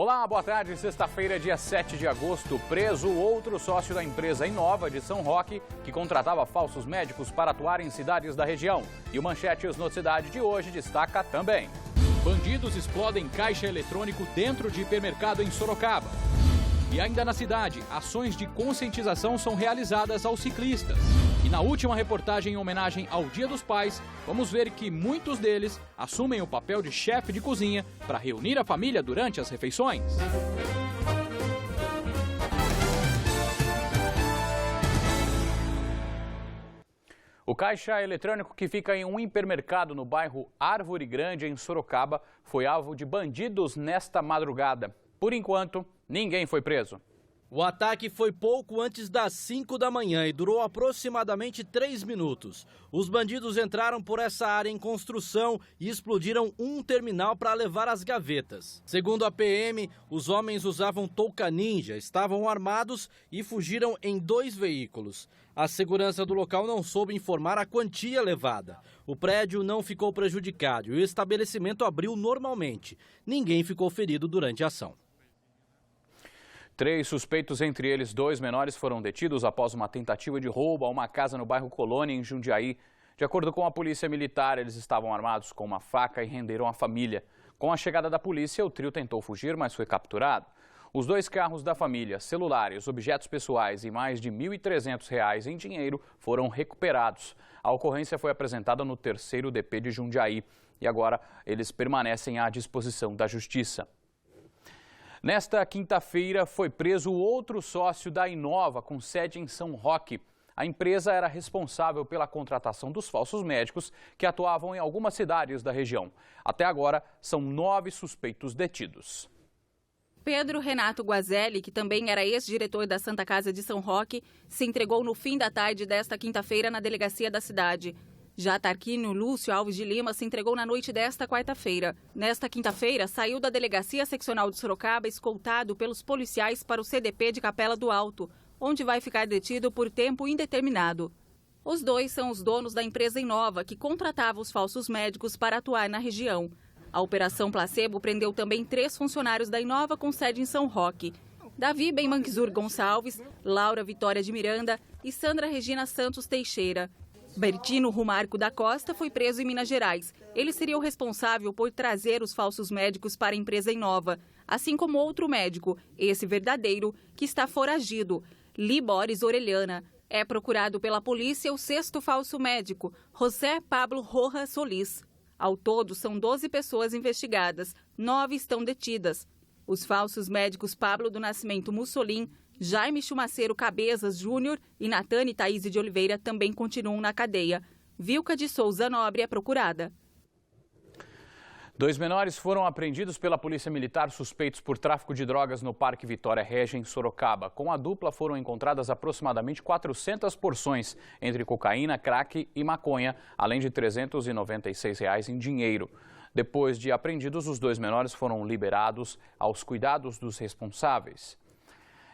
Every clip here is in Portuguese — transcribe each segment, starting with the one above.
Olá, boa tarde. Sexta-feira, dia 7 de agosto, preso outro sócio da empresa Inova de São Roque, que contratava falsos médicos para atuar em cidades da região. E o Manchetes no Cidade de hoje destaca também: bandidos explodem caixa eletrônico dentro de hipermercado em Sorocaba. E ainda na cidade, ações de conscientização são realizadas aos ciclistas. E na última reportagem em homenagem ao Dia dos Pais, vamos ver que muitos deles assumem o papel de chefe de cozinha para reunir a família durante as refeições. O caixa eletrônico que fica em um hipermercado no bairro Árvore Grande, em Sorocaba, foi alvo de bandidos nesta madrugada. Por enquanto, ninguém foi preso. O ataque foi pouco antes das 5 da manhã e durou aproximadamente 3 minutos. Os bandidos entraram por essa área em construção e explodiram um terminal para levar as gavetas. Segundo a PM, os homens usavam touca ninja, estavam armados e fugiram em 2 veículos. A segurança do local não soube informar a quantia levada. O prédio não ficou prejudicado e o estabelecimento abriu normalmente. Ninguém ficou ferido durante a ação. 3 suspeitos, entre eles 2 menores, foram detidos após uma tentativa de roubo a uma casa no bairro Colônia, em Jundiaí. De acordo com a polícia militar, eles estavam armados com uma faca e renderam a família. Com a chegada da polícia, o trio tentou fugir, mas foi capturado. Os 2 carros da família, celulares, objetos pessoais e mais de R$ 1.300 em dinheiro foram recuperados. A ocorrência foi apresentada no 3º DP de Jundiaí e agora eles permanecem à disposição da Justiça. Nesta quinta-feira, foi preso outro sócio da Inova, com sede em São Roque. A empresa era responsável pela contratação dos falsos médicos que atuavam em algumas cidades da região. Até agora, são 9 suspeitos detidos. Pedro Renato Guazelli, que também era ex-diretor da Santa Casa de São Roque, se entregou no fim da tarde desta quinta-feira na delegacia da cidade. Já Tarquínio Lúcio Alves de Lima se entregou na noite desta quarta-feira. Nesta quinta-feira, saiu da Delegacia Seccional de Sorocaba escoltado pelos policiais para o CDP de Capela do Alto, onde vai ficar detido por tempo indeterminado. Os 2 são os donos da empresa Inova, que contratava os falsos médicos para atuar na região. A Operação Placebo prendeu também 3 funcionários da Inova com sede em São Roque: Davi Benmanquizur Gonçalves, Laura Vitória de Miranda e Sandra Regina Santos Teixeira. Bertino Rumarco da Costa foi preso em Minas Gerais. Ele seria o responsável por trazer os falsos médicos para a empresa Inova, assim como outro médico, esse verdadeiro, que está foragido, Libores Orelhana. É procurado pela polícia o 6º falso médico, José Pablo Rojas Solis. Ao todo, são 12 pessoas investigadas, 9 estão detidas. Os falsos médicos Pablo do Nascimento Mussolini, Jaime Chumaceiro Cabezas Júnior e Natane Thaís de Oliveira também continuam na cadeia. Vilca de Souza Nobre é procurada. 2 menores foram apreendidos pela Polícia Militar suspeitos por tráfico de drogas no Parque Vitória Régia, em Sorocaba. Com a dupla foram encontradas aproximadamente 400 porções, entre cocaína, crack e maconha, além de R$ 396 em dinheiro. Depois de apreendidos, os 2 menores foram liberados aos cuidados dos responsáveis.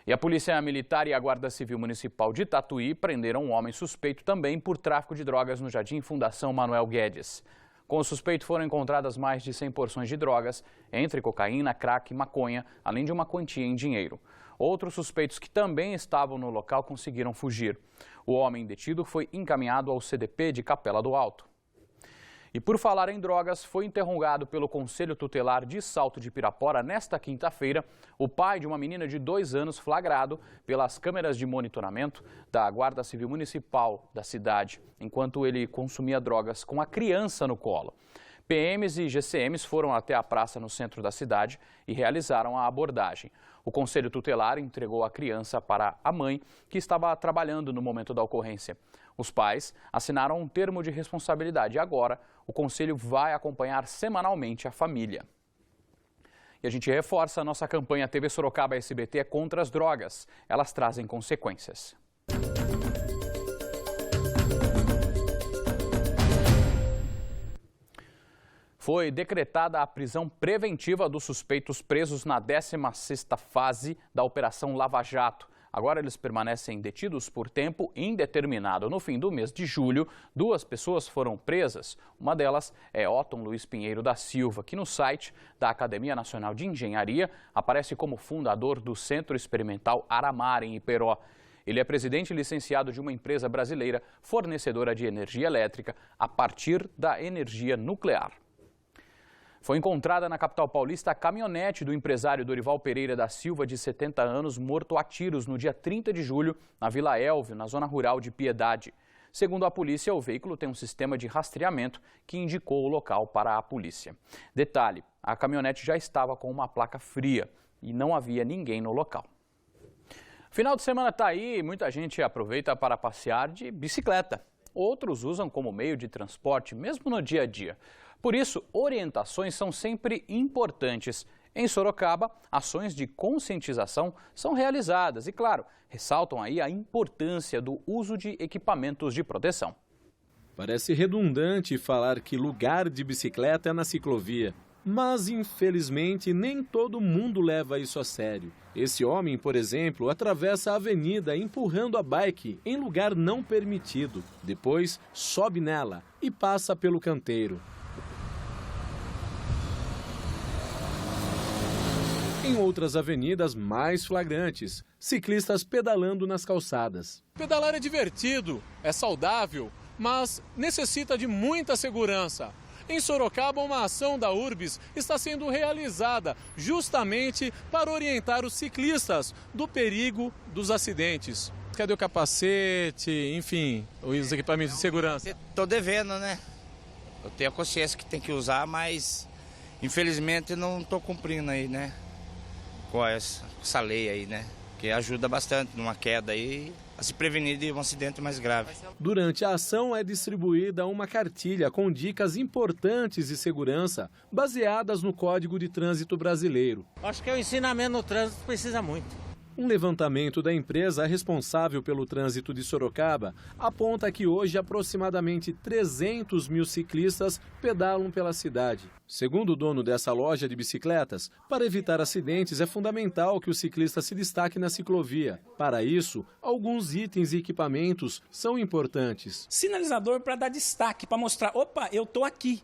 E a Polícia Militar e a Guarda Civil Municipal de Tatuí prenderam um homem suspeito também por tráfico de drogas no Jardim Fundação Manuel Guedes. Com o suspeito foram encontradas mais de 100 porções de drogas, entre cocaína, crack e maconha, além de uma quantia em dinheiro. Outros suspeitos que também estavam no local conseguiram fugir. O homem detido foi encaminhado ao CDP de Capela do Alto. E por falar em drogas, foi interrogado pelo Conselho Tutelar de Salto de Pirapora nesta quinta-feira o pai de uma menina de 2 anos flagrado pelas câmeras de monitoramento da Guarda Civil Municipal da cidade, enquanto ele consumia drogas com a criança no colo. PMs e GCMs foram até a praça no centro da cidade e realizaram a abordagem. O Conselho Tutelar entregou a criança para a mãe, que estava trabalhando no momento da ocorrência. Os pais assinaram um termo de responsabilidade e agora o Conselho vai acompanhar semanalmente a família. E a gente reforça a nossa campanha TV Sorocaba SBT é contra as drogas. Elas trazem consequências. Foi decretada a prisão preventiva dos suspeitos presos na 16ª fase da Operação Lava Jato. Agora eles permanecem detidos por tempo indeterminado. No fim do mês de julho, 2 pessoas foram presas. Uma delas é Otton Luiz Pinheiro da Silva, que no site da Academia Nacional de Engenharia aparece como fundador do Centro Experimental Aramar, em Iperó. Ele é presidente licenciado de uma empresa brasileira fornecedora de energia elétrica a partir da energia nuclear. Foi encontrada na capital paulista a caminhonete do empresário Dorival Pereira da Silva, de 70 anos, morto a tiros no dia 30 de julho, na Vila Elvio, na zona rural de Piedade. Segundo a polícia, o veículo tem um sistema de rastreamento que indicou o local para a polícia. Detalhe, a caminhonete já estava com uma placa fria e não havia ninguém no local. Final de semana está aí e muita gente aproveita para passear de bicicleta. Outros usam como meio de transporte, mesmo no dia a dia. Por isso, orientações são sempre importantes. Em Sorocaba, ações de conscientização são realizadas e, claro, ressaltam aí a importância do uso de equipamentos de proteção. Parece redundante falar que lugar de bicicleta é na ciclovia. Mas, infelizmente, nem todo mundo leva isso a sério. Esse homem, por exemplo, atravessa a avenida empurrando a bike em lugar não permitido. Depois, sobe nela e passa pelo canteiro. Em outras avenidas mais flagrantes, ciclistas pedalando nas calçadas. Pedalar é divertido, é saudável, mas necessita de muita segurança. Em Sorocaba, uma ação da URBS está sendo realizada justamente para orientar os ciclistas do perigo dos acidentes. Cadê o capacete, enfim, os equipamentos de segurança? Estou devendo, né? Eu tenho a consciência que tem que usar, mas infelizmente não estou cumprindo aí, né? Com essa lei aí, né? Que ajuda bastante numa queda aí a se prevenir de um acidente mais grave. Durante a ação é distribuída uma cartilha com dicas importantes de segurança baseadas no Código de Trânsito Brasileiro. Acho que o ensinamento no trânsito precisa muito. Um levantamento da empresa responsável pelo trânsito de Sorocaba aponta que hoje aproximadamente 300 mil ciclistas pedalam pela cidade. Segundo o dono dessa loja de bicicletas, para evitar acidentes é fundamental que o ciclista se destaque na ciclovia. Para isso, alguns itens e equipamentos são importantes. Sinalizador para dar destaque, para mostrar, opa, eu estou aqui.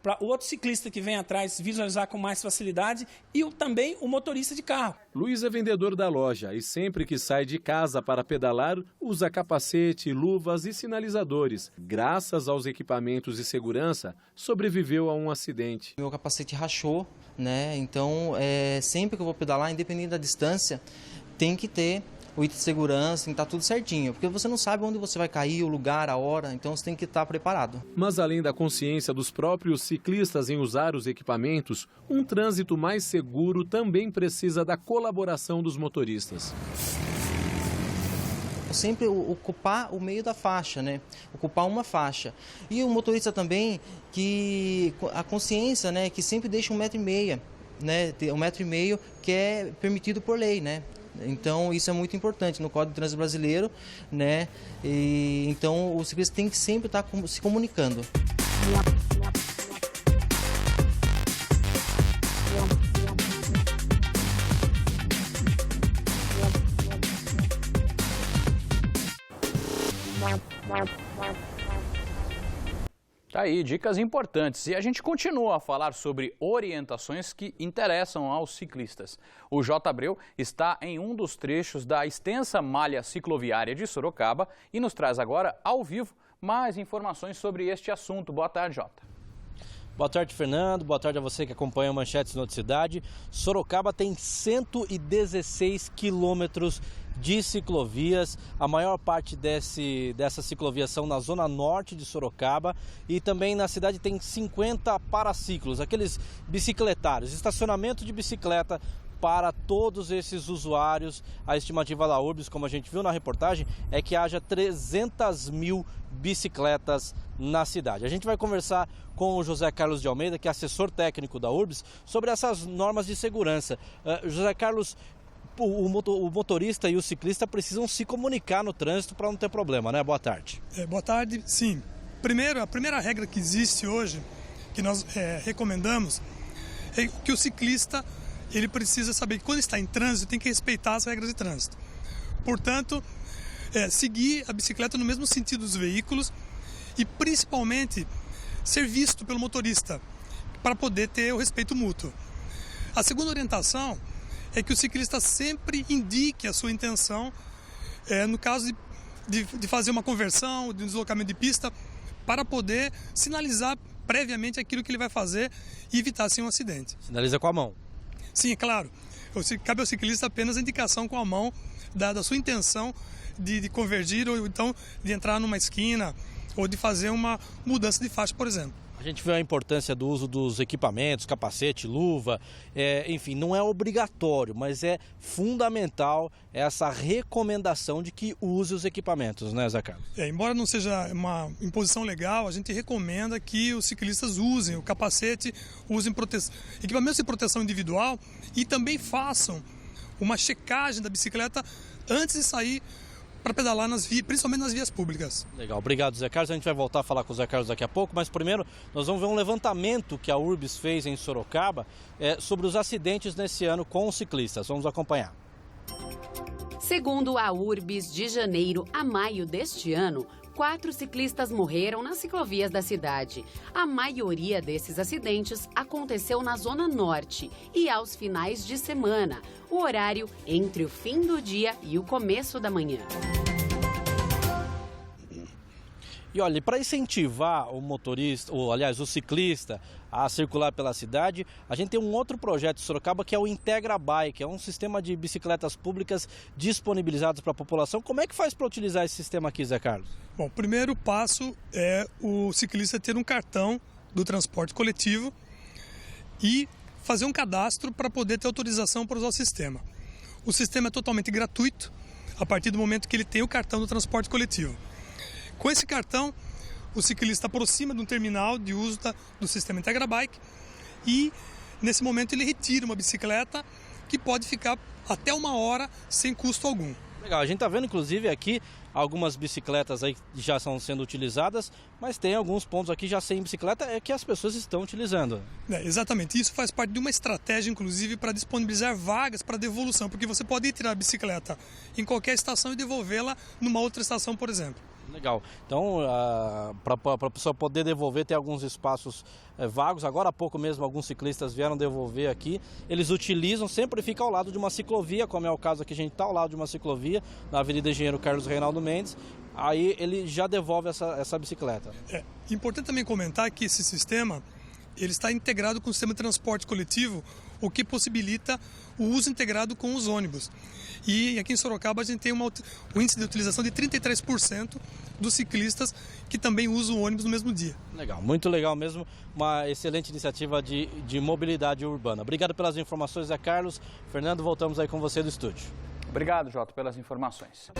Para o outro ciclista que vem atrás visualizar com mais facilidade e também o motorista de carro. Luiz é vendedor da loja e sempre que sai de casa para pedalar, usa capacete, luvas e sinalizadores. Graças aos equipamentos de segurança, sobreviveu a um acidente. Meu capacete rachou, né? Então, sempre que eu vou pedalar, independente da distância, tem que ter o item de segurança, tem que estar tudo certinho, porque você não sabe onde você vai cair, o lugar, a hora, então você tem que estar preparado. Mas além da consciência dos próprios ciclistas em usar os equipamentos, um trânsito mais seguro também precisa da colaboração dos motoristas. Sempre ocupar o meio da faixa, né? Ocupar uma faixa. E o motorista também, que a consciência, né? Que sempre deixa 1,5 m, né? 1,5 m que é permitido por lei, né? Então, isso é muito importante no Código de Trânsito Brasileiro, né? Então, o ciclista tem que sempre estar se comunicando. Tá aí, dicas importantes. E a gente continua a falar sobre orientações que interessam aos ciclistas. O J. Abreu está em um dos trechos da extensa malha cicloviária de Sorocaba e nos traz agora, ao vivo, mais informações sobre este assunto. Boa tarde, Jota. Boa tarde, Fernando. Boa tarde a você que acompanha a Manchetes Noticidade. Sorocaba tem 116 quilômetros de ciclovias. A maior parte dessas ciclovias são na zona norte de Sorocaba e também na cidade tem 50 paraciclos, aqueles bicicletários, estacionamento de bicicleta para todos esses usuários. A estimativa da URBS, como a gente viu na reportagem, é que haja 300 mil bicicletas na cidade. A gente vai conversar com o José Carlos de Almeida, que é assessor técnico da URBS, sobre essas normas de segurança. José Carlos, o motorista e o ciclista precisam se comunicar no trânsito para não ter problema, né? Boa tarde. Boa tarde, sim. Primeiro, a primeira regra que existe hoje, que nós recomendamos, é que o ciclista ele precisa saber que quando está em trânsito tem que respeitar as regras de trânsito. Portanto, seguir a bicicleta no mesmo sentido dos veículos e principalmente ser visto pelo motorista para poder ter o respeito mútuo. A segunda orientação é que o ciclista sempre indique a sua intenção no caso de fazer uma conversão, de um deslocamento de pista, para poder sinalizar previamente aquilo que ele vai fazer e evitar assim um acidente. Sinaliza com a mão. Sim, é claro. Cabe ao ciclista apenas a indicação com a mão da sua intenção de convergir ou então de entrar numa esquina ou de fazer uma mudança de faixa, por exemplo. A gente vê a importância do uso dos equipamentos, capacete, luva, enfim, não é obrigatório, mas é fundamental essa recomendação de que use os equipamentos, né, Zé Carlos? Embora não seja uma imposição legal, a gente recomenda que os ciclistas usem o capacete, usem equipamentos de proteção individual e também façam uma checagem da bicicleta antes de sair para pedalar principalmente nas vias públicas. Legal, obrigado, Zé Carlos. A gente vai voltar a falar com o Zé Carlos daqui a pouco, mas primeiro nós vamos ver um levantamento que a Urbis fez em Sorocaba sobre os acidentes nesse ano com os ciclistas. Vamos acompanhar. Segundo a Urbis, de janeiro a maio deste ano, 4 ciclistas morreram nas ciclovias da cidade. A maioria desses acidentes aconteceu na Zona Norte e aos finais de semana, o horário entre o fim do dia e o começo da manhã. E olha, para incentivar o motorista, o ciclista a circular pela cidade, a gente tem um outro projeto em Sorocaba que é o Integra Bike, é um sistema de bicicletas públicas disponibilizadas para a população. Como é que faz para utilizar esse sistema aqui, Zé Carlos? Bom, o primeiro passo é o ciclista ter um cartão do transporte coletivo e fazer um cadastro para poder ter autorização para usar o sistema. O sistema é totalmente gratuito a partir do momento que ele tem o cartão do transporte coletivo. Com esse cartão, o ciclista aproxima de um terminal de uso do sistema Integra Bike e, nesse momento, ele retira uma bicicleta que pode ficar até 1 hora sem custo algum. Legal, a gente está vendo, inclusive, aqui algumas bicicletas aí já estão sendo utilizadas, mas tem alguns pontos aqui já sem bicicleta que as pessoas estão utilizando. Exatamente, isso faz parte de uma estratégia, inclusive, para disponibilizar vagas para devolução, porque você pode ir tirar a bicicleta em qualquer estação e devolvê-la numa outra estação, por exemplo. Legal. Então, para a pessoa poder devolver, tem alguns espaços vagos. Agora há pouco mesmo, alguns ciclistas vieram devolver aqui. Eles utilizam, sempre fica ao lado de uma ciclovia, como é o caso aqui, a gente está ao lado de uma ciclovia, na Avenida Engenheiro Carlos Reinaldo Mendes. Aí ele já devolve essa bicicleta. É importante também comentar que esse sistema ele está integrado com o sistema de transporte coletivo, o que possibilita o uso integrado com os ônibus. E aqui em Sorocaba a gente tem um índice de utilização de 33% dos ciclistas que também usam o ônibus no mesmo dia. Legal, muito legal mesmo, uma excelente iniciativa de mobilidade urbana. Obrigado pelas informações, Zé Carlos. Fernando, voltamos aí com você do estúdio. Obrigado, Jota, pelas informações.